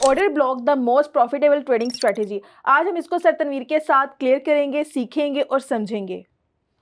Order block the most profitable trading strategy. आज हम इसको सर तनवीर के साथ क्लियर करेंगे, सीखेंगे और समझेंगे।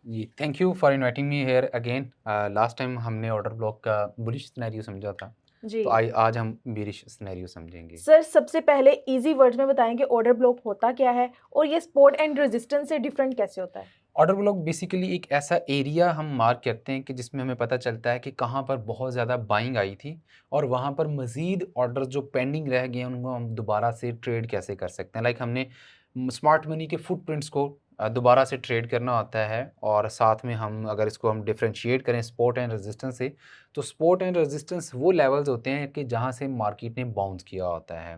जी thank you for inviting me here again. Last time हमने ऑर्डर ब्लॉक का बुलिश सिनेरियो समझा था, जी तो आज हम बेरिश सिनेरियो समझेंगे। सर, सबसे पहले इजी वर्ड्स में बताएंगे ऑर्डर ब्लॉक होता क्या है और ये सपोर्ट एंड रेजिस्टेंस से डिफरेंट कैसे होता है। ऑर्डर ब्लॉक बेसिकली एक ऐसा एरिया हम मार्क करते हैं कि जिसमें हमें पता चलता है कि कहाँ पर बहुत ज़्यादा बाइंग आई थी और वहाँ पर मज़ीद ऑर्डर जो पेंडिंग रह गए हैं उनको हम दोबारा से ट्रेड कैसे कर सकते हैं। लाइक हमने स्मार्ट मनी के फुटप्रिंट्स को दोबारा से ट्रेड करना होता है, और साथ में हम अगर इसको हम डिफरेंशिएट करें सपोर्ट एंड रेजिस्टेंस से, तो सपोर्ट एंड रेजिस्टेंस वो लेवल्स होते हैं कि जहाँ से मार्केट ने बाउंस किया होता है।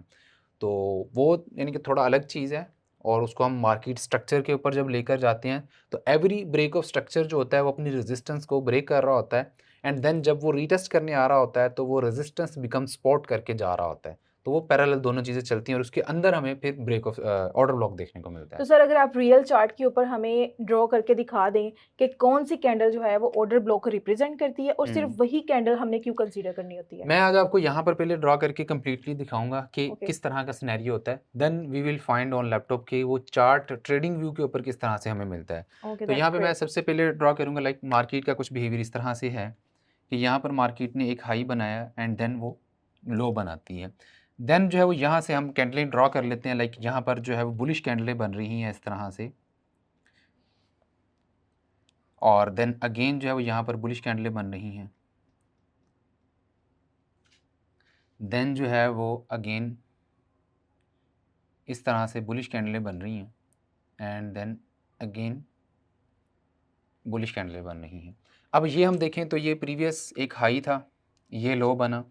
तो वो यानी कि थोड़ा अलग चीज़ है, और उसको हम मार्केट स्ट्रक्चर के ऊपर जब लेकर जाते हैं तो एवरी ब्रेक ऑफ स्ट्रक्चर जो होता है वो अपनी रेजिस्टेंस को ब्रेक कर रहा होता है, एंड देन जब वो रीटेस्ट करने आ रहा होता है तो वो रेजिस्टेंस बिकम सपोर्ट करके जा रहा होता है। तो वो पैरेलल दोनों चीज़ें चलती हैं और उसके अंदर हमें फिर ब्रेक ऑफ ऑर्डर ब्लॉक देखने को मिलता तो है। सर, अगर आप रियल चार्ट के ऊपर हमें ड्रॉ करके दिखा दें कि कौन सी कैंडल जो है वो ऑर्डर ब्लॉक को रिप्रेजेंट करती है और सिर्फ वही कैंडल हमने क्यों कंसीडर करनी होती है। मैं आज आपको यहाँ पर पहले ड्रॉ करके कंप्लीटली दिखाऊंगा कि ओके, किस तरह का सिनेरियो होता है, then we will find on laptop के वो चार्ट ट्रेडिंग व्यू के ऊपर किस तरह से हमें मिलता है। ओके, तो दैट्स यहाँ पे मैं ग्रेट। सबसे पहले ड्रॉ करूँगा लाइक मार्केट का कुछ बिहेवियर इस तरह से है कि यहाँ पर मार्केट ने एक हाई बनाया एंड देन वो लो बनाती है। देन जो है वो यहाँ से हम कैंडलें ड्रॉ कर लेते हैं, लाइक यहाँ पर जो है वो बुलिश कैंडलें बन रही हैं इस तरह से, और देन अगेन जो है वो यहाँ पर बुलिश कैंडलें बन रही हैं। देन जो है वो अगेन इस तरह से बुलिश कैंडलें बन रही हैं, एंड देन अगेन बुलिश कैंडलें बन रही हैं। अब ये हम देखें तो ये प्रीवियस एक हाई था, ये लो बना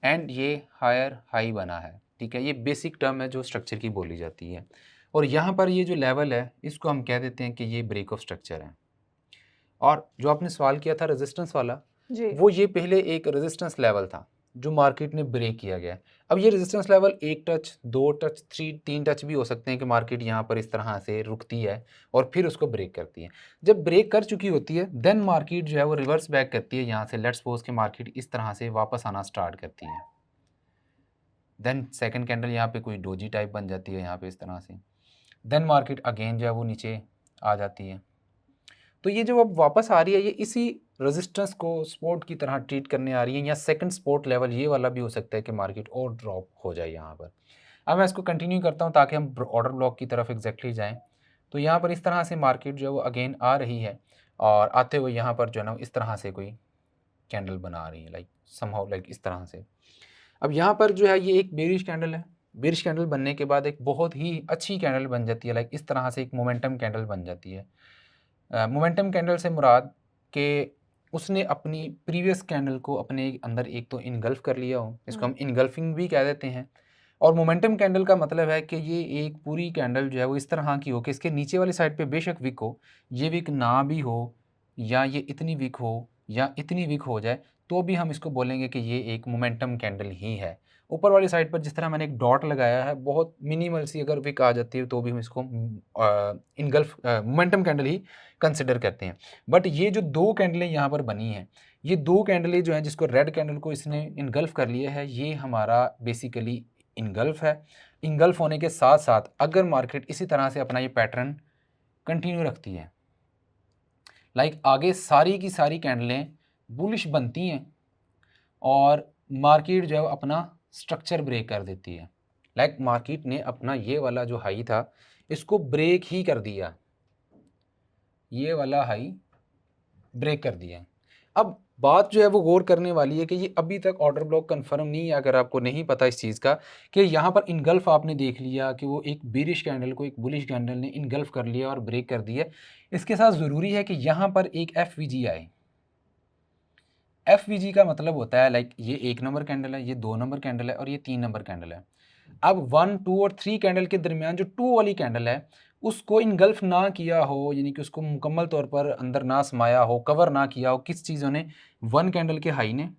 एंड ये हायर हाई बना है। ठीक है, ये बेसिक टर्म है जो स्ट्रक्चर की बोली जाती है, और यहाँ पर ये जो लेवल है इसको हम कह देते हैं कि ये ब्रेक ऑफ स्ट्रक्चर है। और जो आपने सवाल किया था रेजिस्टेंस वाला, जी, वो ये पहले एक रेजिस्टेंस लेवल था जो मार्केट ने ब्रेक किया गया है। अब ये रेजिस्टेंस लेवल एक टच, दो टच, तीन टच भी हो सकते हैं कि मार्केट यहाँ पर इस तरह से रुकती है और फिर उसको ब्रेक करती है। जब ब्रेक कर चुकी होती है देन मार्केट जो है वो रिवर्स बैक करती है यहाँ से। लेट्स सपोज कि मार्केट इस तरह से वापस आना स्टार्ट करती है, देन सेकंड कैंडल यहाँ पे कोई डोजी टाइप बन जाती है यहाँ पे इस तरह से, देन मार्केट अगेन जो है वो नीचे आ जाती है। तो ये जो अब वापस आ रही है ये इसी रेजिस्टेंस को सपोर्ट की तरह ट्रीट करने आ रही है, या सेकंड सपोर्ट लेवल ये वाला भी हो सकता है कि मार्केट और ड्रॉप हो जाए यहाँ पर। अब मैं इसको कंटिन्यू करता हूँ ताकि हम ऑर्डर ब्लॉक की तरफ एग्जैक्टली जाएँ। तो यहाँ पर इस तरह से मार्केट जो है वो अगेन आ रही है, और आते हुए यहाँ पर जो है ना इस तरह से कोई कैंडल बना रही है, लाइक समहाउ लाइक इस तरह से। अब यहाँ पर जो है ये एक बेरिश कैंडल है। बेरिश कैंडल बनने के बाद एक बहुत ही अच्छी कैंडल बन जाती है, लाइक इस तरह से एक मोमेंटम कैंडल बन जाती है। मोमेंटम कैंडल से मुराद कि उसने अपनी प्रीवियस कैंडल को अपने अंदर एक तो इनगल्फ कर लिया हो, इसको हम इनगल्फिंग भी कह देते हैं। और मोमेंटम कैंडल का मतलब है कि ये एक पूरी कैंडल जो है वो इस तरह की हो कि इसके नीचे वाली साइड पे बेशक विक हो, ये विक ना भी हो, या ये इतनी विक हो या इतनी विक हो जाए, तो भी हम इसको बोलेंगे कि ये एक मोमेंटम कैंडल ही है। ऊपर वाली साइड पर जिस तरह मैंने एक डॉट लगाया है, बहुत मिनिमल सी अगर विक आ जाती है तो भी हम इसको इनगल्फ मोमेंटम कैंडल ही कंसिडर करते हैं। बट ये जो दो कैंडलें यहाँ पर बनी हैं, ये दो कैंडलें जो हैं जिसको रेड कैंडल को इसने इनगल्फ कर लिया है, ये हमारा बेसिकली इनगल्फ है। इनगल्फ होने के साथ साथ अगर मार्केट इसी तरह से अपना ये पैटर्न कंटिन्यू रखती है, लाइक आगे सारी की सारी कैंडलें बुलिश बनती हैं और मार्केट जो है अपना स्ट्रक्चर ब्रेक कर देती है, लाइक मार्केट ने अपना ये वाला जो हाई था इसको ब्रेक ही कर दिया, ये वाला हाई ब्रेक कर दिया। अब बात जो है वो गौर करने वाली है कि ये अभी तक ऑर्डर ब्लॉक कंफर्म नहीं है, अगर आपको नहीं पता इस चीज़ का कि यहाँ पर इनगल्फ आपने देख लिया कि वो एक बेरिश कैंडल को एक बुलिश कैंडल ने इनगल्फ कर लिया और ब्रेक कर दिया। इसके साथ ज़रूरी है कि यहाँ पर एक एफ आए। एफ का मतलब होता है लाइक ये 1 नंबर कैंडल है, ये 2 नंबर कैंडल है और ये 3 नंबर कैंडल है। अब 1, 2 और 3 कैंडल के दरमियान जो 2 वाली कैंडल है उसको इनगल्फ ना किया हो, यानी कि उसको मुकम्मल तौर पर अंदर ना समाया हो, कवर ना किया हो किस चीज़ों ने, 1 कैंडल के हाई ने,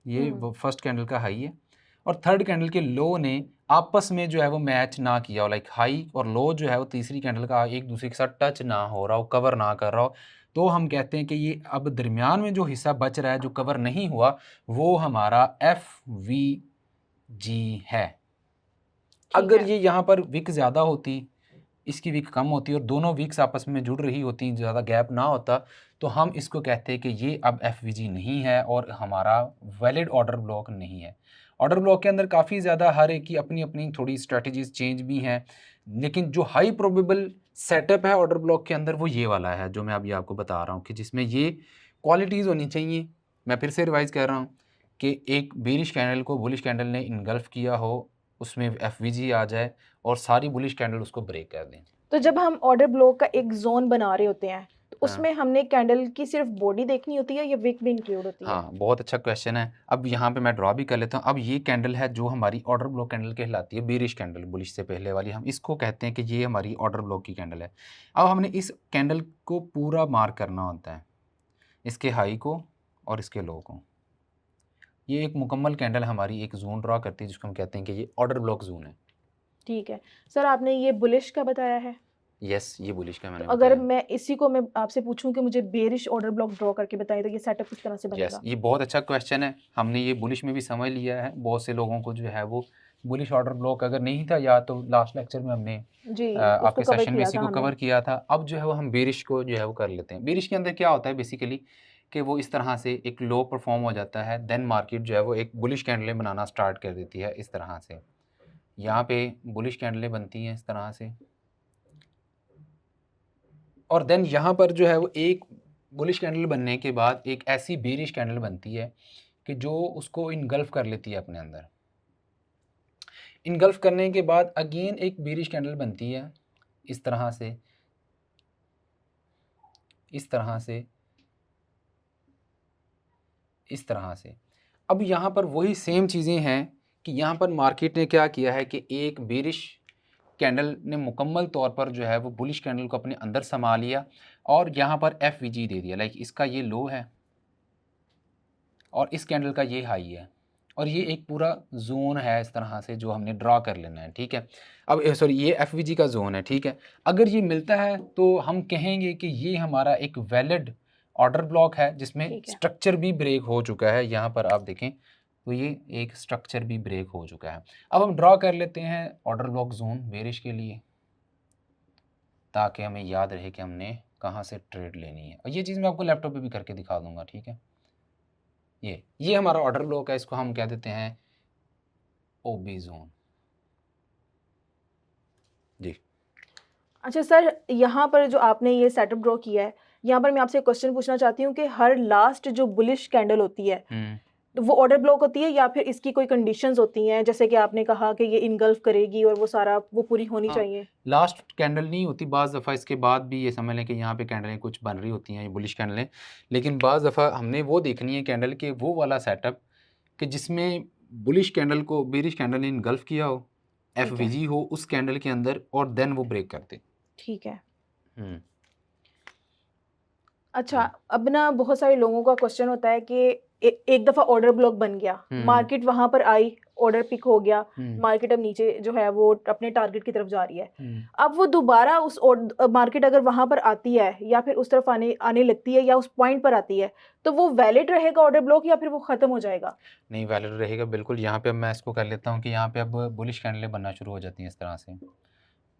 ये फर्स्ट कैंडल का हाई है, और थर्ड कैंडल के लो ने आपस में जो है वो मैच ना किया हो, लाइक हाई और लो जो है वो तीसरी कैंडल का एक दूसरे के साथ टच ना हो रहा हो, कवर ना कर रहा हो, तो हम कहते हैं कि ये अब दरमियान में जो हिस्सा बच रहा है जो कवर नहीं हुआ वो हमारा एफ वी जी है। अगर है। ये यहाँ पर विक ज़्यादा होती, इसकी विक कम होती और दोनों विक्स आपस में जुड़ रही होती, ज़्यादा गैप ना होता, तो हम इसको कहते हैं कि ये अब एफवीजी नहीं है और हमारा वैलिड ऑर्डर ब्लॉक नहीं है। ऑर्डर ब्लॉक के अंदर काफ़ी ज़्यादा हर एक की अपनी अपनी थोड़ी स्ट्रेटजीज चेंज भी हैं, लेकिन जो हाई प्रोबेबल सेटअप है ऑर्डर ब्लॉक के अंदर वो ये वाला है जो मैं अभी आपको बता रहा हूँ, कि जिसमें ये क्वालिटीज़ होनी चाहिए। मैं फिर से रिवाइज़ कर रहा हूँ कि एक बेरिश कैंडल को बुलिश कैंडल ने इनगल्फ किया हो, उसमें एफवीजी आ जाए और सारी बुलिश कैंडल उसको ब्रेक कर दें। तो जब हम ऑर्डर ब्लॉक का एक जोन बना रहे होते हैं तो हाँ। उसमें हमने कैंडल की सिर्फ बॉडी देखनी होती है या विक भी इंक्लूड होती है? हाँ, बहुत अच्छा क्वेश्चन है। अब यहाँ पे मैं ड्रॉ भी कर लेता हूँ। अब ये कैंडल है जो हमारी ऑर्डर ब्लॉक कैंडल कहलाती है, बेरिश कैंडल, बुलिश से पहले वाली, हम इसको कहते हैं कि ये हमारी ऑर्डर ब्लॉक की कैंडल है। अब हमने इस कैंडल को पूरा मार्क करना होता है, इसके हाई को और इसके लो को। ये एक मुकम्मल कैंडल हमारी एक जोन ड्रॉ करती है जिसको हम कहते हैं कि ये ऑर्डर ब्लॉक जोन है। ठीक है सर, आपने ये बुलिश का बताया है, यस, ये बुलिश का तो मैंने अगर बताया। मैं इसी को मैं आपसे पूछूं कि मुझे बेरिश ऑर्डर ब्लॉक ड्रॉ करके बताइए तो ये सेटअप किस तरह से यस, बनेगा? ये बहुत अच्छा क्वेश्चन है। हमने ये बुलिश में भी समझ लिया है। बहुत से लोगों को जो है वो बुलिश ऑर्डर ब्लॉक अगर नहीं था याद, तो लास्ट लेक्चर में हमने जी, उसको आपके कवर सेशन में किया इसी था को हमने। कवर किया था। अब जो है वो हम बेरिश को जो है वो कर लेते हैं। बेरिश के अंदर क्या होता है बेसिकली, कि वो इस तरह से एक लो परफॉर्म हो जाता है, देन मार्केट जो है वो एक बुलिश कैंडलें बनाना स्टार्ट कर देती है इस तरह से। यहाँ पे बुलिश कैंडलें बनती हैं इस तरह से, और देन यहाँ पर जो है वो एक बुलिश कैंडल बनने के बाद एक ऐसी बेरिश कैंडल बनती है कि जो उसको इनगल्फ कर लेती है अपने अंदर। इनगल्फ करने के बाद अगेन एक बेरिश कैंडल बनती है इस तरह से, इस तरह से, इस तरह से। अब यहाँ पर वही सेम चीज़ें हैं कि यहाँ पर मार्केट ने क्या किया है कि एक बेरिश कैंडल ने मुकम्मल तौर पर जो है वो बुलिश कैंडल को अपने अंदर समा लिया और यहाँ पर एफवीजी दे दिया। लाइक इसका ये लो है और इस कैंडल का ये हाई है, और ये एक पूरा जोन है इस तरह से जो हमने ड्रा कर लेना है। ठीक है, अब सॉरी, ये एफवीजी का जोन है। ठीक है, अगर ये मिलता है तो हम कहेंगे कि ये हमारा एक वैलिड ऑर्डर ब्लॉक है जिसमें ठीक है। स्ट्रक्चर भी ब्रेक हो चुका है। यहाँ पर आप देखें तो ये एक स्ट्रक्चर भी ब्रेक हो चुका है। अब हम ड्रा कर लेते हैं ऑर्डर ब्लॉक जोन बेरिश के लिए, ताकि हमें याद रहे कि हमने कहाँ से ट्रेड लेनी है। और ये चीज़ मैं आपको लैपटॉप पे भी करके दिखा दूंगा। ठीक है, ये हमारा ऑर्डर ब्लॉक है, इसको हम कह देते हैं ओबी जोन। जी, अच्छा सर, यहाँ पर जो आपने ये सेटअप ड्रॉ किया है, यहाँ पर मैं आपसे एक क्वेश्चन पूछना चाहती हूँ कि हर लास्ट जो बुलिश कैंडल होती है तो वो ऑर्डर ब्लॉक होती है या फिर इसकी कोई कंडीशंस होती हैं, जैसे कि आपने कहा कि ये इनगल्फ करेगी और वो सारा वो पूरी होनी हाँ, चाहिए? लास्ट कैंडल नहीं होती, बाज़ दफ़ा इसके बाद भी ये समझ लें कि यहाँ पे कैंडलें कुछ बन रही होती हैं, ये बुलिश कैंडलें, लेकिन बाज़ दफ़ा हमने वो देखनी है कैंडल के वो वाला सेटअप कि जिसमें बुलिश कैंडल को बेरिश कैंडल ने इनगल्फ किया हो, ठीक है। एफवीजी हो उस कैंडल के अंदर, और देन वो ब्रेक कर दे। ठीक है। हम्म, अच्छा, हम्म, अब ना बहुत सारे लोगों का क्वेश्चन होता है कि एक दफ़ा ऑर्डर ब्लॉक बन गया, मार्केट वहाँ पर आई, ऑर्डर पिक हो गया, मार्केट अब नीचे जो है वो अपने टारगेट की तरफ जा रही है। अब वो दोबारा उस मार्केट अगर वहाँ पर आती है या फिर उस तरफ आने आने लगती है या उस पॉइंट पर आती है, तो वो वैलिड रहेगा ऑर्डर ब्लॉक या फिर वो ख़त्म हो जाएगा? नहीं, वैलिड रहेगा बिल्कुल। यहाँ पे अब मैं इसको कर लेता हूँ कि यहाँ पे अब बुलिश कैंडलें बनना शुरू हो जाती हैं इस तरह से,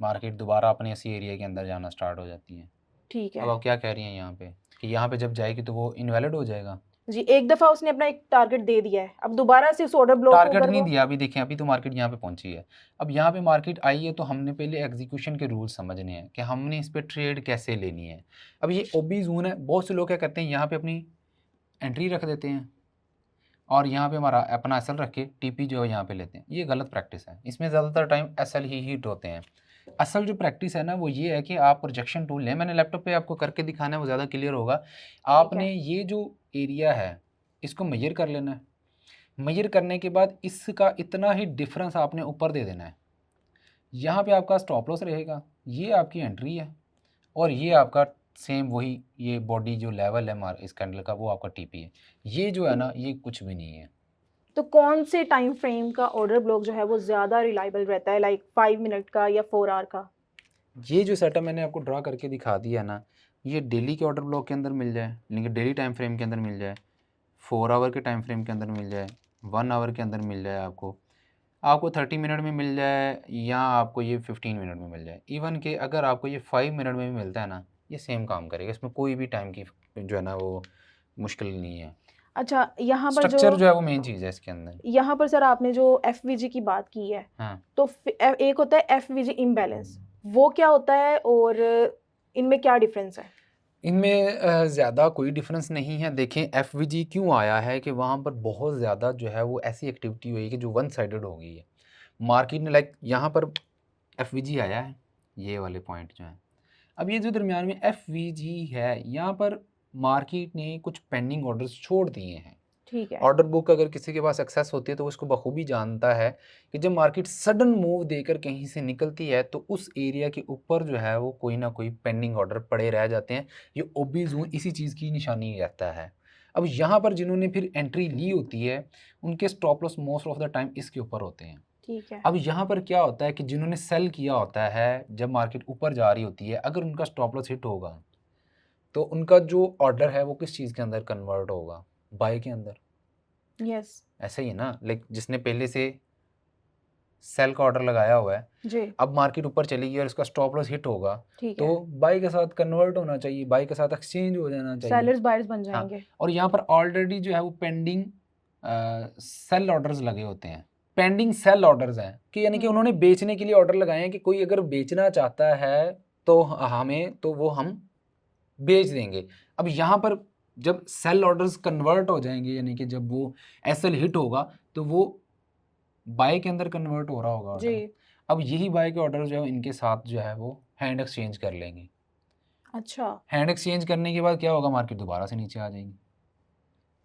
मार्केट दोबारा अपने इसी एरिया के अंदर जाना स्टार्ट हो जाती है। ठीक अब है। आप क्या कह रही हैं यहाँ पे कि यहाँ पे जब जाएगी तो वो इनवैलिड हो जाएगा? जी, एक दफ़ा उसने अपना एक टारगेट दे दिया है, अब दोबारा से उस ऑर्डर ब्लॉक को टारगेट अगर नहीं वो दिया, अभी देखें अभी तो मार्केट यहाँ पे पहुंची है। अब यहाँ पे मार्केट आई है तो हमने पहले एग्जीक्यूशन के रूल्स समझने हैं कि हमने इस पे ट्रेड कैसे लेनी है। अब ये ओबी जोन है, बहुत से लोग क्या करते हैं यहाँ पे अपनी एंट्री रख देते हैं और यहाँ पे हमारा अपना एसएल रख के टीपी जो है यहाँ पे लेते हैं। ये गलत प्रैक्टिस है, इसमें ज़्यादातर टाइम एसएल ही हिट होते हैं। असल जो प्रैक्टिस है ना वो ये है कि आप प्रोजेक्शन टूल लें, मैंने लैपटॉप पे आपको करके दिखाना है, वो ज़्यादा क्लियर होगा। आपने ये जो एरिया है इसको मेजर कर लेना है, मेजर करने के बाद इसका इतना ही डिफरेंस आपने ऊपर दे देना है। यहाँ पे आपका स्टॉप लॉस रहेगा, ये आपकी एंट्री है, और ये आपका सेम वही ये बॉडी जो लेवल है हमारा इस कैंडल का वो आपका टीपी है। ये जो है ना ये कुछ भी नहीं है। तो कौन से टाइम फ्रेम का ऑर्डर ब्लॉक जो है वो ज़्यादा रिलायबल रहता है, लाइक 5 मिनट का या 4 आवर का? ये जो सेटअप मैंने आपको ड्रा करके दिखा दिया ना, ये डेली के ऑर्डर ब्लॉक के अंदर मिल जाए, लेकिन डेली टाइम फ्रेम के अंदर मिल जाए, 4 आवर के टाइम फ्रेम के अंदर मिल जाए, 1 आवर के अंदर मिल जाए आपको, आपको 30 मिनट में मिल जाए या आपको ये 15 मिनट में मिल जाए, इवन कि अगर आपको ये 5 मिनट में भी मिलता है ना, ये सेम काम करेगा, इसमें कोई भी टाइम की जो है ना वो मुश्किल नहीं है। अच्छा, यहाँ पर स्ट्रक्चर जो जो है वो मेन चीज़ है इसके अंदर। यहाँ पर सर आपने जो एफवीजी की बात की है, हाँ, तो एक होता है एफवीजी इम्बैलेंस, वो क्या होता है और इनमें क्या डिफरेंस है? इनमें ज़्यादा कोई डिफरेंस नहीं है। देखें एफवीजी क्यों आया है कि वहाँ पर बहुत ज़्यादा जो है वो ऐसी एक्टिविटी हुई है कि जो वन साइडेड हो गई है। मार्केट ने लाइक यहाँ पर एफवीजी आया है, ये वाले पॉइंट जो हैं। अब ये जो दरमियान में एफवीजी है, यहाँ पर मार्केट ने कुछ पेंडिंग ऑर्डर्स छोड़ दिए हैं। ठीक है। ऑर्डर बुक अगर किसी के पास एक्सेस होती है तो वो इसको बखूबी जानता है कि जब मार्केट सडन मूव देकर कहीं से निकलती है तो उस एरिया के ऊपर जो है वो कोई ना कोई पेंडिंग ऑर्डर पड़े रह जाते हैं। ये ओबी जोन इसी चीज़ की निशानी रहता है। अब यहाँ पर जिन्होंने फिर एंट्री ली होती है उनके stop loss most of the time इसके ऊपर होते हैं। ठीक है। अब यहाँ पर क्या होता है कि जिन्होंने सेल किया होता है जब मार्केट ऊपर जा रही होती है, अगर उनका स्टॉप लॉस हिट होगा तो उनका जो ऑर्डर है वो किस चीज़ के अंदर कन्वर्ट होगा? बाय के अंदर। यस। ऐसा ही है ना, लाइक जिसने पहले से सेल का ऑर्डर लगाया हुआ है, जी। अब मार्केट ऊपर चलेगी और इसका स्टॉप लॉस हिट होगा ठीक है। तो बाई के साथ कन्वर्ट होना चाहिए, बाई के साथ एक्सचेंज हो जाना चाहिए। सेलर्स बायर्स बन हाँ, जाएंगे। और यहाँ पर ऑलरेडी जो है वो पेंडिंग सेल ऑर्डर्स लगे होते हैं। पेंडिंग सेल ऑर्डर्स हैं कि यानी कि उन्होंने बेचने के लिए ऑर्डर लगाए हैं कि कोई अगर बेचना चाहता है तो हमें, तो वो हम बेच देंगे। अब यहाँ पर जब सेल ऑर्डर्स कन्वर्ट हो जाएंगे यानी कि जब वो एसएल हिट होगा तो वो बाय के अंदर कन्वर्ट हो रहा होगा जी। ऑर्डर। अब यही बाय के ऑर्डर जो है इनके साथ जो है वो हैंड एक्सचेंज कर लेंगे। अच्छा। हैंड एक्सचेंज करने के बाद क्या होगा, मार्केट दोबारा से नीचे आ जाएगी।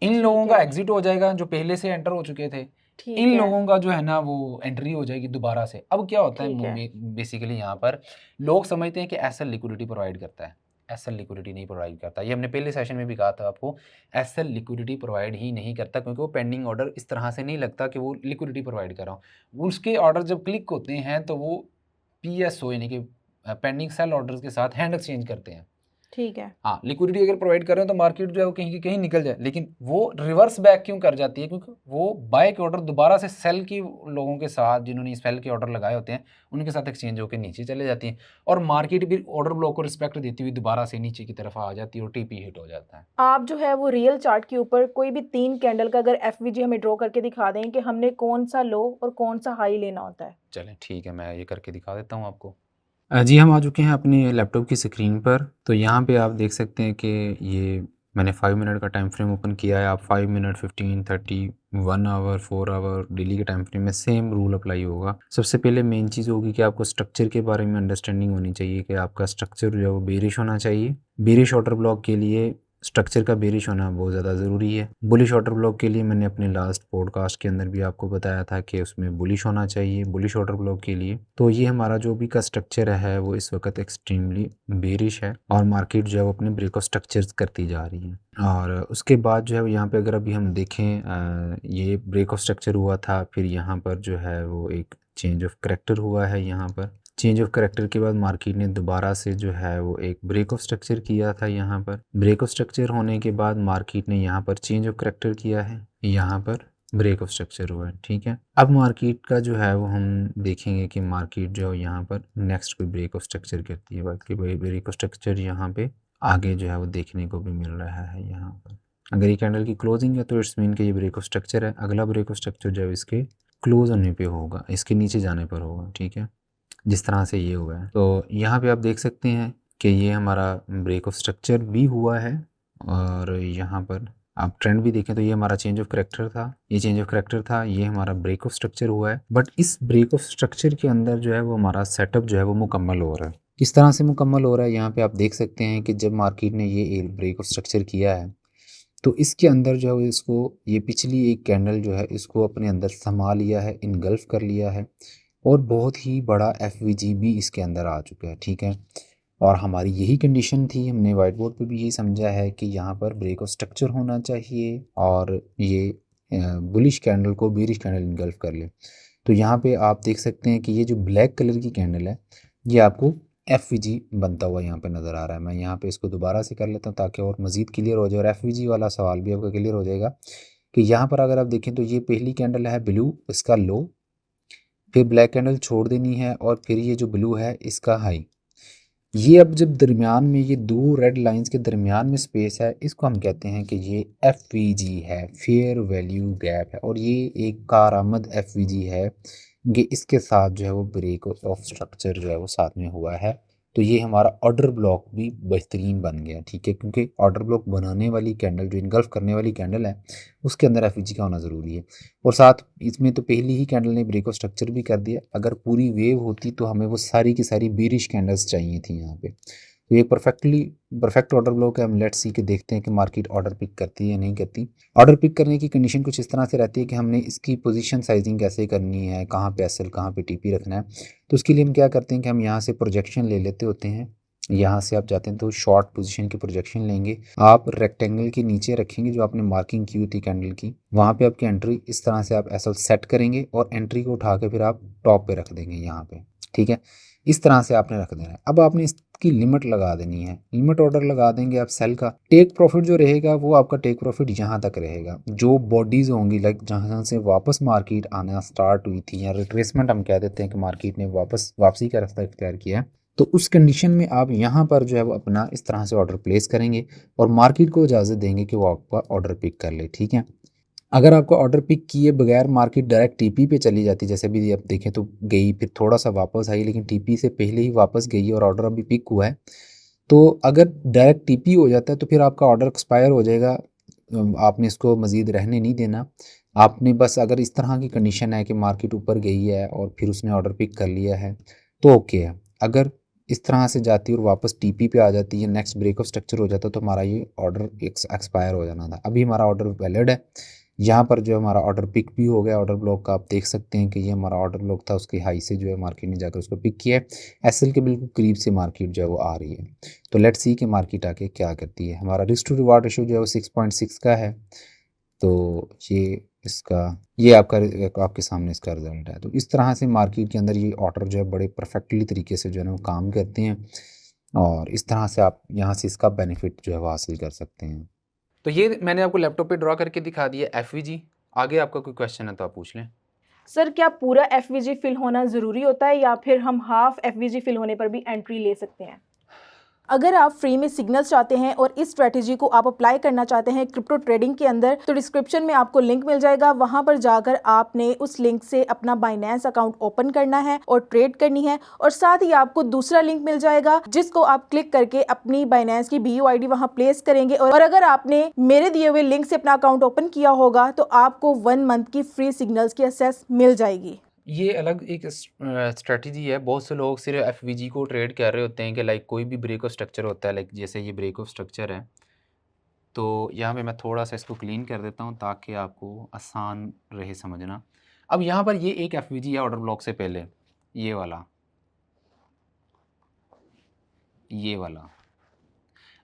इन ठीक लोगों का है। एग्जिट हो जाएगा जो पहले से एंटर हो चुके थे, ठीक इन है। लोगों का जो है ना वो एंट्री हो जाएगी दोबारा से। अब क्या होता ठीक है है। बेसिकली यहाँ पर लोग समझते हैं कि एसएल लिक्विडिटी प्रोवाइड करता है, एसएल लिक्विडिटी नहीं प्रोवाइड करता। ये हमने पहले सेशन में भी कहा था आपको, एसएल लिक्विडिटी प्रोवाइड ही नहीं करता क्योंकि वो पेंडिंग ऑर्डर इस तरह से नहीं लगता कि वो लिक्विडिटी प्रोवाइड कर रहा हूँ। उसके ऑर्डर जब क्लिक होते हैं तो वो पीएसओ यानी कि पेंडिंग सेल ऑर्डर्स के साथ हैंड एक्सचेंज करते हैं। ठीक है। हाँ, लिक्विडिटी अगर प्रोवाइड कर रहे हैं तो मार्केट जो है वो कहीं की कहीं निकल जाए, लेकिन वो रिवर्स बैक क्यों कर जाती है? क्योंकि वो बाय के ऑर्डर दोबारा से सेल की लोगों के साथ, जिन्होंने सेल के ऑर्डर लगाए होते हैं उनके साथ एक्सचेंज होकर नीचे चले जाती हैं और मार्केट भी ऑर्डर ब्लॉक को रिस्पेक्ट देती हुई दोबारा से नीचे की तरफ आ जाती है और टीपी हिट हो जाता है। आप जो है वो रियल चार्ट के ऊपर कोई भी 3 कैंडल का अगर एफवीजी हमें ड्रॉ करके दिखा दें कि हमने कौन सा लो और कौन सा हाई लेना होता है। चलें ठीक है, मैं ये करके दिखा देता हूँ आपको। जी हम आ चुके हैं अपनी लैपटॉप की स्क्रीन पर। तो यहाँ पे आप देख सकते हैं कि ये मैंने 5 मिनट का टाइम फ्रेम ओपन किया है। आप 5 मिनट, 15, 30, 1 आवर, 4 आवर डेली के टाइम फ्रेम में सेम रूल अप्लाई होगा। सबसे पहले मेन चीज़ होगी कि आपको स्ट्रक्चर के बारे में अंडरस्टैंडिंग होनी चाहिए कि आपका स्ट्रक्चर जो है वो बेरिश होना चाहिए। बेरिश ऑर्डर ब्लॉक के लिए स्ट्रक्चर का बेरिश होना बहुत ज़्यादा ज़रूरी है। बुलिश ऑर्डर ब्लॉक के लिए मैंने अपने लास्ट पॉडकास्ट के अंदर भी आपको बताया था कि उसमें बुलिश होना चाहिए बुलिश ऑर्डर ब्लॉक के लिए। तो ये हमारा जो भी का स्ट्रक्चर है वो इस वक्त एक्सट्रीमली बेरिश है और मार्केट जो है वो अपने ब्रेक ऑफ स्ट्रक्चर्स करती जा रही है। और उसके बाद जो है यहाँ पे अगर अभी हम देखें, ये ब्रेक ऑफ स्ट्रक्चर हुआ था, फिर यहाँ पर जो है वो एक चेंज ऑफ करैक्टर हुआ है। यहाँ पर चेंज ऑफ करैक्टर के बाद मार्केट ने दोबारा से जो है वो एक ब्रेक ऑफ स्ट्रक्चर किया था। यहाँ पर ब्रेक ऑफ स्ट्रक्चर होने के बाद मार्केट ने यहाँ पर चेंज ऑफ करैक्टर किया है, यहाँ पर ब्रेक ऑफ स्ट्रक्चर हुआ है। ठीक है, अब मार्केट का जो है वो हम देखेंगे कि मार्केट जो है यहाँ पर नेक्स्ट कोई ब्रेक ऑफ स्ट्रक्चर करती है, बल्कि ब्रेक ऑफ स्ट्रक्चर यहाँ पे आगे जो है वो देखने को भी मिल रहा है। यहाँ पर अगर ये कैंडल की क्लोजिंग है तो इट्स मीन कि ये ब्रेक ऑफ स्ट्रक्चर है। अगला ब्रेक ऑफ स्ट्रक्चर जो है इसके क्लोज होने पे होगा, इसके नीचे जाने पर होगा। ठीक है, जिस तरह से ये हुआ है। तो यहाँ पे आप देख सकते हैं कि ये हमारा ब्रेक ऑफ स्ट्रक्चर भी हुआ है और यहाँ पर आप ट्रेंड भी देखें तो ये हमारा चेंज ऑफ करैक्टर था, ये चेंज ऑफ करैक्टर था, ये हमारा ब्रेक ऑफ स्ट्रक्चर हुआ है। बट इस ब्रेक ऑफ स्ट्रक्चर के अंदर जो है वो हमारा सेटअप जो है वो मुकम्मल हो रहा है। किस तरह से मुकम्मल हो रहा है, यहाँ पे आप देख सकते हैं कि जब मार्केट ने ये ब्रेक ऑफ स्ट्रक्चर किया है तो इसके अंदर जो है इसको ये पिछली एक कैंडल जो है इसको अपने अंदर समा लिया है, इनगल्फ कर लिया है और बहुत ही बड़ा एफवीजी भी इसके अंदर आ चुका है। ठीक है, और हमारी यही कंडीशन थी, हमने वाइट बोर्ड पे भी यही समझा है कि यहाँ पर ब्रेक ऑफ स्ट्रक्चर होना चाहिए और ये बुलिश कैंडल को बेरिश कैंडल इनगल्फ कर ले। तो यहाँ पे आप देख सकते हैं कि ये जो ब्लैक कलर की कैंडल है ये आपको एफवीजी बनता हुआ यहाँ पे नज़र आ रहा है। मैं यहाँ पे इसको दोबारा से कर लेता हूँ ताकि और मज़ीद क्लियर हो जाए और एफवीजी वाला सवाल भी आपका क्लियर हो जाएगा कि यहाँ पर अगर आप देखें तो ये पहली कैंडल है ब्लू, इसका लो, फिर ब्लैक कैंडल छोड़ देनी है और फिर ये जो ब्लू है इसका हाई। ये अब जब दरमियान में ये दो रेड लाइंस के दरमियान में स्पेस है, इसको हम कहते हैं कि ये FVG है, फेयर वैल्यू गैप है, और ये एक कारआमद FVG है कि इसके साथ जो है वो ब्रेक ऑफ स्ट्रक्चर जो है वो साथ में हुआ है। तो ये हमारा ऑर्डर ब्लॉक भी बेहतरीन बन गया, ठीक है, क्योंकि ऑर्डर ब्लॉक बनाने वाली कैंडल जो इनगल्फ करने वाली कैंडल है उसके अंदर FVG का होना ज़रूरी है। और साथ इसमें तो पहली ही कैंडल ने ब्रेक ऑफ स्ट्रक्चर भी कर दिया। अगर पूरी वेव होती तो हमें वो सारी की सारी बीरिश कैंडल्स चाहिए थी यहाँ पे। तो ये परफेक्ट ऑर्डर ब्लॉक है। हम लेट्स सी के देखते हैं कि मार्केट ऑर्डर पिक करती है या नहीं करती। ऑर्डर पिक करने की कंडीशन कुछ इस तरह से रहती है कि हमने इसकी पोजीशन साइजिंग कैसे करनी है, कहाँ पे एसएल कहाँ पे टीपी रखना है। तो उसके लिए हम क्या करते हैं कि हम यहाँ से प्रोजेक्शन ले लेते होते हैं। यहाँ से आप जाते हैं तो शॉर्ट पोजीशन की प्रोजेक्शन लेंगे, आप रेक्टेंगल के नीचे रखेंगे जो आपने मार्किंग की हुई थी कैंडल की, वहाँ पे आपकी एंट्री इस तरह से आप एसएल सेट करेंगे और एंट्री को उठा के फिर आप टॉप पे रख देंगे यहाँ पे, ठीक है। इस तरह से आपने रख देना है। अब आपने इसकी लिमिट लगा देनी है, लिमिट ऑर्डर लगा देंगे आप सेल का। टेक प्रॉफिट जो रहेगा वो आपका टेक प्रॉफिट यहाँ तक रहेगा। जो बॉडीज होंगी लाइक जहाँ से वापस मार्केट आना स्टार्ट हुई थी या रिट्रेसमेंट हम कह देते हैं कि मार्केट ने वापसी का रास्ता इख्तियार किया है, तो उस कंडीशन में आप यहाँ पर जो है वो अपना इस तरह से ऑर्डर प्लेस करेंगे और मार्केट को इजाज़त देंगे कि वो आपका ऑर्डर पिक कर ले, ठीक है। अगर आपका ऑर्डर पिक किए बगैर मार्केट डायरेक्ट टीपी पे चली जाती, जैसे अभी आप देखें तो गई, फिर थोड़ा सा वापस आई, लेकिन टीपी से पहले ही वापस गई और ऑर्डर अभी पिक हुआ है, तो अगर डायरेक्ट टीपी हो जाता है तो फिर आपका ऑर्डर एक्सपायर हो जाएगा। आपने इसको मज़ीद रहने नहीं देना। आपने बस अगर इस तरह की कंडीशन है कि मार्केट ऊपर गई है और फिर उसने ऑर्डर पिक कर लिया है तो ओके है। अगर इस तरह से जाती है और वापस टीपी पे आ जाती है, नेक्स्ट ब्रेक ऑफ स्ट्रक्चर हो जाता, तो हमारा ये ऑर्डर एक्सपायर हो जाना था। अभी हमारा ऑर्डर वैलिड है। यहाँ पर जो हमारा ऑर्डर पिक भी हो गया ऑर्डर ब्लॉक का, आप देख सकते हैं कि ये हमारा ऑर्डर ब्लॉक था, उसकी हाई से जो है मार्केट ने जाकर उसको पिक किया है। एसएल के बिल्कुल करीब से मार्केट जो है वो आ रही है। तो लेट्स सी कि मार्केट आके क्या करती है। हमारा रिस्क टू रिवार्ड रेशियो जो है वो 6.6 का है। तो ये आपके सामने इसका रिजल्ट है। तो इस तरह से मार्केट के अंदर ये ऑर्डर जो है बड़े परफेक्टली तरीके से जो है वो काम करते हैं और इस तरह से आप यहाँ से इसका बेनिफिट जो है वो हासिल कर सकते हैं। तो ये मैंने आपको लैपटॉप पे ड्रॉ करके दिखा दिया FVG। आगे आपका कोई क्वेश्चन है तो आप पूछ लें। सर क्या पूरा FVG फिल होना ज़रूरी होता है या फिर हम हाफ FVG फिल होने पर भी एंट्री ले सकते हैं? अगर आप फ्री में सिग्नल्स चाहते हैं और इस स्ट्रेटजी को आप अप्लाई करना चाहते हैं क्रिप्टो ट्रेडिंग के अंदर, तो डिस्क्रिप्शन में आपको लिंक मिल जाएगा। वहां पर जाकर आपने उस लिंक से अपना बाइनेंस अकाउंट ओपन करना है और ट्रेड करनी है, और साथ ही आपको दूसरा लिंक मिल जाएगा जिसको आप क्लिक करके अपनी बाइनेंस की BUID वहां प्लेस करेंगे। और अगर आपने मेरे दिए हुए लिंक से अपना अकाउंट ओपन किया होगा तो आपको 1 मंथ की फ्री सिग्नल्स की एक्सेस मिल जाएगी। ये अलग एक स्ट्रेटजी है। बहुत से लोग सिर्फ FVG को ट्रेड कर रहे होते हैं कि लाइक कोई भी ब्रेक ऑफ स्ट्रक्चर होता है, लाइक जैसे ये ब्रेक ऑफ स्ट्रक्चर है, तो यहाँ पे मैं थोड़ा सा इसको क्लीन कर देता हूँ ताकि आपको आसान रहे समझना। अब यहाँ पर ये एक FVG है ऑर्डर ब्लॉक से पहले, ये वाला।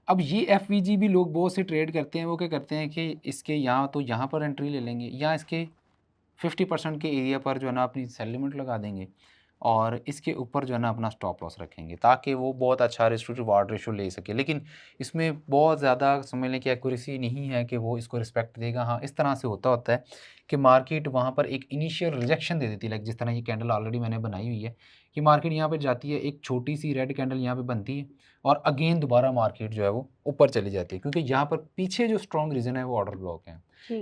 अब ये FVG भी लोग बहुत से ट्रेड करते हैं। वो क्या करते हैं कि इसके यहाँ पर एंट्री ले लेंगे या इसके 50% के एरिया पर जो है ना अपनी सेल लिमिट लगा देंगे और इसके ऊपर जो है ना अपना स्टॉप लॉस रखेंगे ताकि वो बहुत अच्छा रिस्क टू रिवार्ड रेशियो ले सके। लेकिन इसमें बहुत ज़्यादा समझ लें कि एक्यूरेसी नहीं है कि वो इसको रिस्पेक्ट देगा। हाँ, इस तरह से होता है कि मार्केट वहाँ पर एक इनिशियल रिजेक्शन दे देती है। लाइक जिस तरह ये कैंडल ऑलरेडी मैंने बनाई हुई है कि मार्केट यहाँ पर जाती है, एक छोटी सी रेड कैंडल यहाँ पर बनती है और अगेन दोबारा मार्केट जो है वो ऊपर चली जाती है, क्योंकि यहाँ पर पीछे जो स्ट्रॉन्ग रीज़न है वो ऑर्डर ब्लॉक है।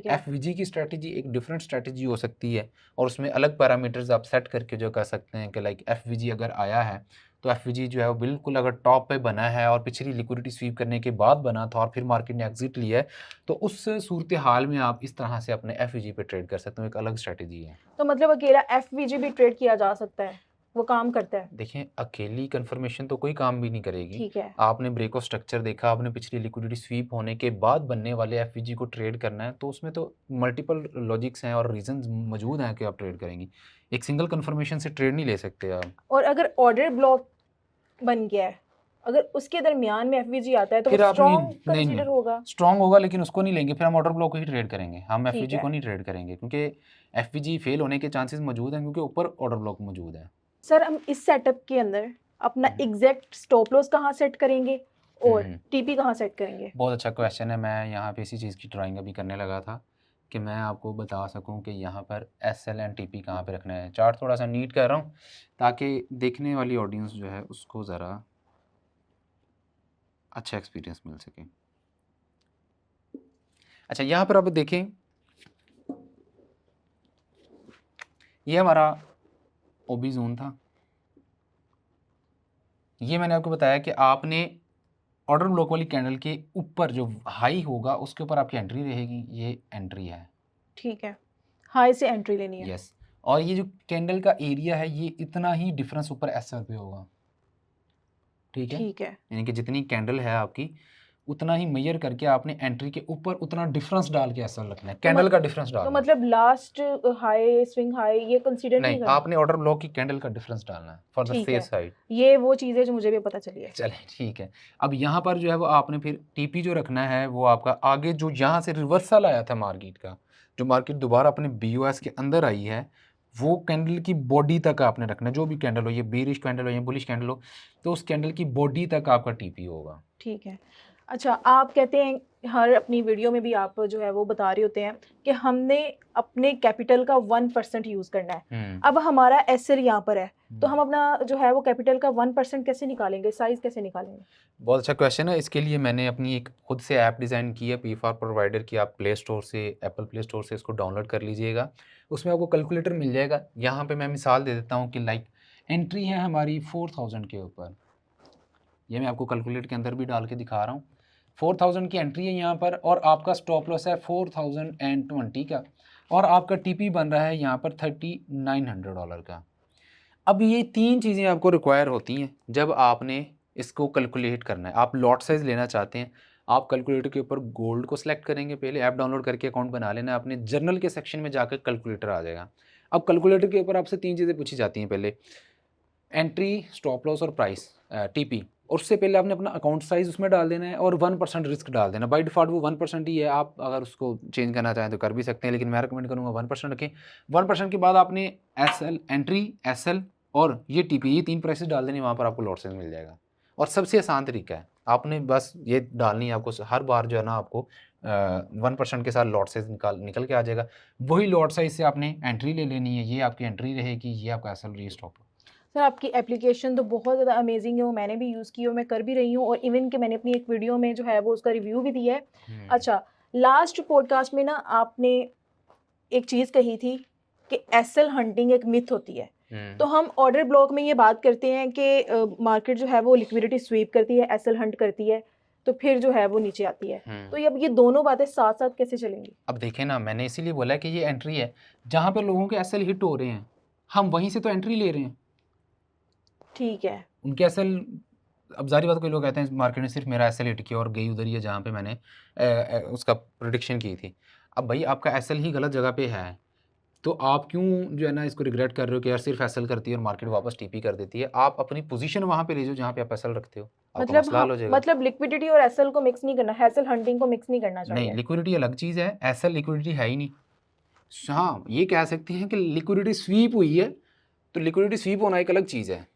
FVG की स्ट्रैटेजी एक डिफरेंट स्ट्रैटेजी हो सकती है और उसमें अलग पैरामीटर्स आप सेट करके जो कर सकते हैं कि लाइक FVG अगर आया है तो FVG जो है वो बिल्कुल अगर टॉप पे बना है और पिछली लिक्विडिटी स्वीप करने के बाद बना था और फिर मार्केट ने एग्जिट लिया है, तो उस सूरत हाल में आप इस तरह से अपने FVG पे ट्रेड कर सकते हो। एक अलग स्ट्रैटेजी है। तो मतलब अकेला FVG भी ट्रेड किया जा सकता है, वो काम करता है? देखें, अकेली कंफर्मेशन तो कोई काम भी नहीं करेगी। ठीक है। आपने ब्रेक ऑफ स्ट्रक्चर देखा, आपने पिछली लिक्विडिटी स्वीप होने के बाद बनने वाले FVG को ट्रेड करना है, तो उसमें तो मल्टीपल लॉजिक्स हैं और रीजंस मौजूद हैं कि आप ट्रेड करेंगे। एक सिंगल कंफर्मेशन से ट्रेड नहीं ले सकते आप। और अगर ऑर्डर ब्लॉक बन गया है, अगर उसके दरमियान में FVG आता है तो फिर वो आप स्ट्रॉन्ग कंसीडर होगा? स्ट्रॉन्ग होगा, लेकिन उसको नहीं लेंगे, फिर हम ऑर्डर ब्लॉक को ही ट्रेड करेंगे। हम ठीक FVG है। को नहीं ट्रेड करेंगे क्योंकि FVG फेल होने के चांसेस मौजूद हैं क्योंकि ऊपर ऑर्डर ब्लॉक मौजूद है। सर हम इस सेटअप के अंदर अपना एग्जैक्ट स्टॉप लॉस कहाँ सेट करेंगे और टीपी कहाँ सेट करेंगे? बहुत अच्छा क्वेश्चन है। मैं यहाँ पे इसी चीज़ की ड्राइंग अभी करने लगा था कि मैं आपको बता सकूं कि यहाँ पर SL एंड TP कहाँ पे रखना है। चार्ट थोड़ा सा नीट कर रहा हूँ ताकि देखने वाली ऑडियंस जो है उसको ज़रा अच्छा एक्सपीरियंस मिल सके। अच्छा, यहाँ पर अब देखें, ये हमारा OB जोन था। ये मैंने आपको बताया कि आपने ऑर्डर ब्लॉक वाली कैंडल के ऊपर जो हाई होगा उसके ऊपर आपकी एंट्री रहेगी। ये एंट्री है, ठीक है, हाई से एंट्री लेनी है। यस। और ये जो कैंडल का एरिया है ये इतना ही डिफरेंस ऊपर SL पे होगा, ठीक है। ठीक है, यानी कि जितनी कैंडल है आपकी उतना ही मेजर करके आपने एंट्री के ऊपर उतना डिफरेंस डाल के SL रखना है, कैंडल का डिफरेंस तो डालना है। मतलब लास्ट हाई, स्विंग हाई ये कंसीडर नहीं नहीं, करना। आपने ऑर्डर ब्लॉक की कैंडल का डिफरेंस डालना है फॉर द ठीक फेयर है, साइड। ये वो चीज़ है जो मुझे भी पता चली है। चले ठीक है। अब यहाँ पर जो है वो आपने फिर TP जो रखना है वो आपका आगे जो यहाँ से रिवर्सल आया था मार्केट का, जो मार्केट दोबारा अपने BOS के अंदर आई है, वो कैंडल की बॉडी तक आपने रखना है। जो भी कैंडल हो, ये बेरिश कैंडल हो या बुलिश कैंडल हो, तो उस कैंडल की बॉडी तक आपका TP होगा। ठीक है। अच्छा, आप कहते हैं हर अपनी वीडियो में भी आप जो है वो बता रहे होते हैं कि हमने अपने कैपिटल का 1% यूज़ करना है। अब हमारा SL यहाँ पर है, तो हम अपना जो है वो कैपिटल का 1% कैसे निकालेंगे, साइज़ कैसे निकालेंगे? बहुत अच्छा क्वेश्चन है। इसके लिए मैंने अपनी एक खुद से ऐप डिज़ाइन की है, P4 प्रोवाइडर की। आप प्ले स्टोर से, एप्पल प्ले स्टोर से इसको डाउनलोड कर लीजिएगा। उसमें आपको कैलकुलेटर मिल जाएगा। यहाँ पे मैं मिसाल दे देता हूँ कि लाइक एंट्री है हमारी 4000 के ऊपर। ये मैं आपको कैलकुलेटर के अंदर भी डाल के दिखा रहा हूँ। 4000 की एंट्री है यहाँ पर और आपका स्टॉप लॉस है 4020 का और आपका TP बन रहा है यहाँ पर $3900 का। अब ये 3 चीज़ें आपको रिक्वायर होती हैं जब आपने इसको कैलकुलेट करना है। आप लॉट साइज़ लेना चाहते हैं, आप कैलकुलेटर के ऊपर गोल्ड को सिलेक्ट करेंगे, पहले ऐप डाउनलोड करके अकाउंट बना लेना है। अपने जर्नल के सेक्शन में जाकर कैलकुलेटर आ जाएगा। अब कैलकुलेटर के ऊपर आपसे 3 चीज़ें पूछी जाती हैं, पहले एंट्री, स्टॉप लॉस और प्राइस, TP। और उससे पहले आपने अपना अकाउंट साइज़ उसमें डाल देना है और 1% रिस्क डाल देना। बाय डिफ़ॉल्ट वो 1% ही है। आप अगर उसको चेंज करना चाहें तो कर भी सकते हैं, लेकिन मैं रिकमेंड करूँगा 1% रखें। 1% के बाद आपने SL एंट्री, SL और ये TP, ये 3 प्राइसेस डाल देनी, वहाँ पर आपको लॉट साइज़ मिल जाएगा। और सबसे आसान तरीका है, आपने बस ये डालनी है आपको हर बार जो है ना, आपको 1% के साथ लॉट साइज़ निकल के आ जाएगा। वही लॉट साइज़ से आपने एंट्री ले लेनी है। ये आपकी एंट्री रहेगी, ये आपका SL, ये स्टॉप। सर, आपकी एप्लीकेशन तो बहुत ज़्यादा अमेजिंग है, वो मैंने भी यूज़ की है और मैं कर भी रही हूँ, और इवन कि मैंने अपनी एक वीडियो में जो है वो उसका रिव्यू भी दिया है। अच्छा, लास्ट पॉडकास्ट में ना आपने एक चीज़ कही थी कि SL हंटिंग एक मिथ होती है। तो हम ऑर्डर ब्लॉक में ये बात करते हैं कि मार्केट जो है वो लिक्विडिटी स्वीप करती है, SL हंट करती है, तो फिर जो है वो नीचे आती है। तो अब ये दोनों बातें साथ साथ कैसे चलेंगी? अब देखें ना, मैंने इसीलिए बोला कि ये एंट्री है जहाँ पे लोगों के SL हिट हो रहे हैं, हम वहीं से तो एंट्री ले रहे हैं। ठीक है, उनके SL, अब जारी बात, कोई लोग कहते हैं मार्केट में सिर्फ मेरा SL हिट किया और गई उधर ही है जहाँ पे मैंने उसका प्रिडिक्शन की थी। अब भाई आपका SL ही गलत जगह पे है, तो आप क्यों जो है ना इसको रिग्रेट कर रहे हो कि यार सिर्फ SL करती है और मार्केट वापस TP कर देती है। आप अपनी पोजीशन वहाँ पे ले जाओ जहाँ पे आप SL रखते हो, आपका मसला हल हो जाएगा। मतलब लिक्विडिटी और SL को मिक्स नहीं करना, SL हंटिंग को मिक्स नहीं करना नहीं, चाहिए। लिक्विडिटी अलग चीज़ है, SL लिक्विडिटी है ही नहीं। हाँ, ये कह सकते हैं कि लिक्विडिटी स्वीप हुई है, तो लिक्विडिटी स्वीप होना एक अलग चीज़ है।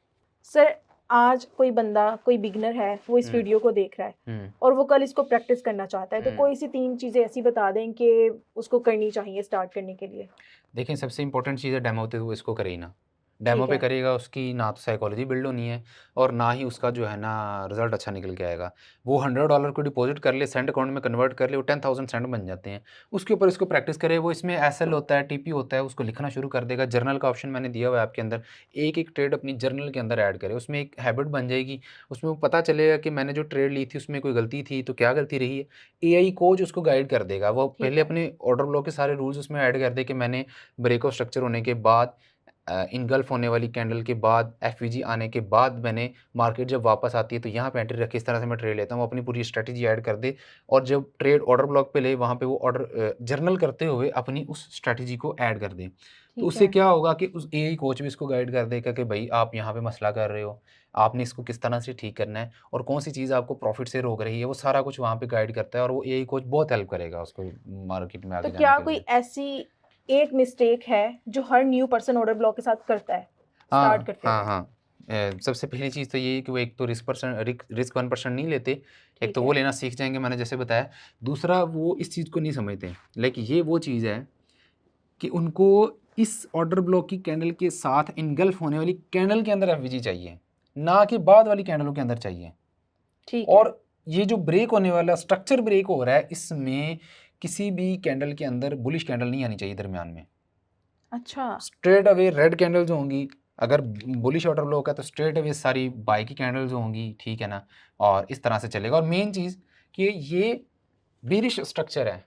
सर, आज कोई बंदा, कोई बिगनर है, वो इस वीडियो को देख रहा है और वो कल इसको प्रैक्टिस करना चाहता है, तो कोई सी 3 चीज़ें ऐसी बता दें कि उसको करनी चाहिए स्टार्ट करने के लिए। देखें, सबसे इंपॉर्टेंट चीज़ है डेमो पे वो इसको करे ही ना। डेमो ठीक पे है, करेगा, उसकी ना तो साइकोलॉजी बिल्ड होनी है और ना ही उसका जो है ना रिजल्ट अच्छा निकल के आएगा। वो $100 को डिपॉजिट कर ले, सेंड अकाउंट में कन्वर्ट कर ले, वो 10,000 सेंड बन जाते हैं। उसके ऊपर इसको प्रैक्टिस करे, वो इसमें SL होता है, TP होता है, उसको लिखना शुरू कर देगा। जर्नल का ऑप्शन मैंने दिया हुआ है आपके अंदर, एक एक ट्रेड अपनी जर्नल के अंदर ऐड करे, उसमें एक हैबिट बन जाएगी। उसमें वो पता चलेगा कि मैंने जो ट्रेड ली थी उसमें कोई गलती थी तो क्या गलती रही है। AI कोच उसको गाइड कर देगा। वो पहले अपने ऑर्डर ब्लॉक के सारे रूल्स उसमें ऐड कर दे कि मैंने ब्रेकआउट स्ट्रक्चर होने के बाद, इनगल्फ होने वाली कैंडल के बाद, FVG आने के बाद मैंने मार्केट जब वापस आती है तो यहाँ पे एंट्री रखी, इस तरह से मैं ट्रेड लेता हूँ। वो अपनी पूरी स्ट्रेटजी ऐड कर दे और जब ट्रेड ऑर्डर ब्लॉक पे ले वहाँ पे वो ऑर्डर जर्नल करते हुए अपनी उस स्ट्रेटजी को ऐड कर दे। तो उससे क्या होगा कि उस AI कोच भी इसको गाइड कर देगा कि भाई आप यहाँ पे मसला कर रहे हो, आपने इसको किस तरह से ठीक करना है और कौन सी चीज़ आपको प्रॉफिट से रोक रही है। वो सारा कुछ वहाँ पे गाइड करता है और वो AI कोच बहुत हेल्प करेगा उसको मार्केट में आगे तो जाने क्या के कोई लिए। ऐसी एक मिस्टेक है जो हर न्यू पर्सन ऑर्डर ब्लॉक के साथ करता है स्टार्ट करते हाँ हुए? हाँ, सबसे पहली चीज़ तो ये है कि वो एक तो रिस्क 1% नहीं लेते, एक ठीक तो है। वो लेना सीख जाएंगे, मैंने जैसे बताया। दूसरा, वो इस चीज़ को नहीं समझते, लाइक ये वो चीज़ है कि उनको इस ऑर्डर ब्लॉक की कैंडल के साथ इनगल्फ होने वाली कैंडल के अंदर एफवीजी चाहिए, ना कि बाद वाली कैंडलों के अंदर चाहिए। ठीक है। और ये जो ब्रेक होने वाला स्ट्रक्चर ब्रेक हो रहा है, इसमें किसी भी कैंडल के अंदर बुलिश कैंडल नहीं आनी चाहिए दरमियान में। अच्छा। स्ट्रेट अवे रेड कैंडल्स होंगी, अगर बुलिश ऑर्डर ब्लॉक है तो स्ट्रेट अवे सारी बाई की कैंडल्स होंगी, ठीक है ना, और इस तरह से चलेगा। और मेन चीज़ कि ये बेरिश स्ट्रक्चर है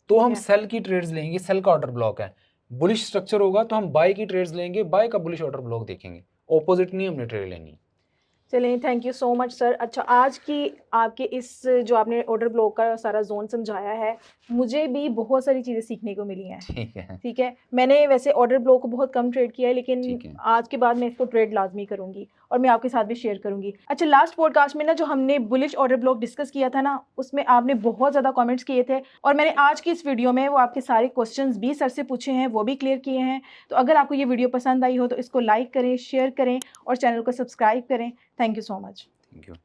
तो ठीक हम है। सेल की ट्रेड्स लेंगे, सेल का ऑर्डर ब्लॉक है। बुलिश स्ट्रक्चर होगा तो हम बाय की ट्रेड्स लेंगे, बाय का बुलिश ऑर्डर ब्लॉक देखेंगे, ऑपोजिट नहीं हमने ट्रेड लेनी। चलिए, thank you so much sir. अच्छा, आज की आपके इस जो आपने ऑर्डर ब्लॉक का सारा जोन समझाया है, मुझे भी बहुत सारी चीज़ें सीखने को मिली हैं। ठीक है, ठीक है, मैंने वैसे ऑर्डर ब्लॉक को बहुत कम ट्रेड किया है, लेकिन ठीक है। आज के बाद मैं इसको ट्रेड लाजमी करूंगी और मैं आपके साथ भी शेयर करूंगी। अच्छा, लास्ट पॉडकास्ट में ना जो हमने बुलिश ऑर्डर ब्लॉक डिस्कस किया था ना, उसमें आपने बहुत ज़्यादा कमेंट्स किए थे और मैंने आज की इस वीडियो में वो आपके सारे क्वेश्चंस भी सर से पूछे हैं, वो भी क्लियर किए हैं। तो अगर आपको ये वीडियो पसंद आई हो तो इसको लाइक करें, शेयर करें और चैनल को सब्सक्राइब करें। Thank you so much. Thank you.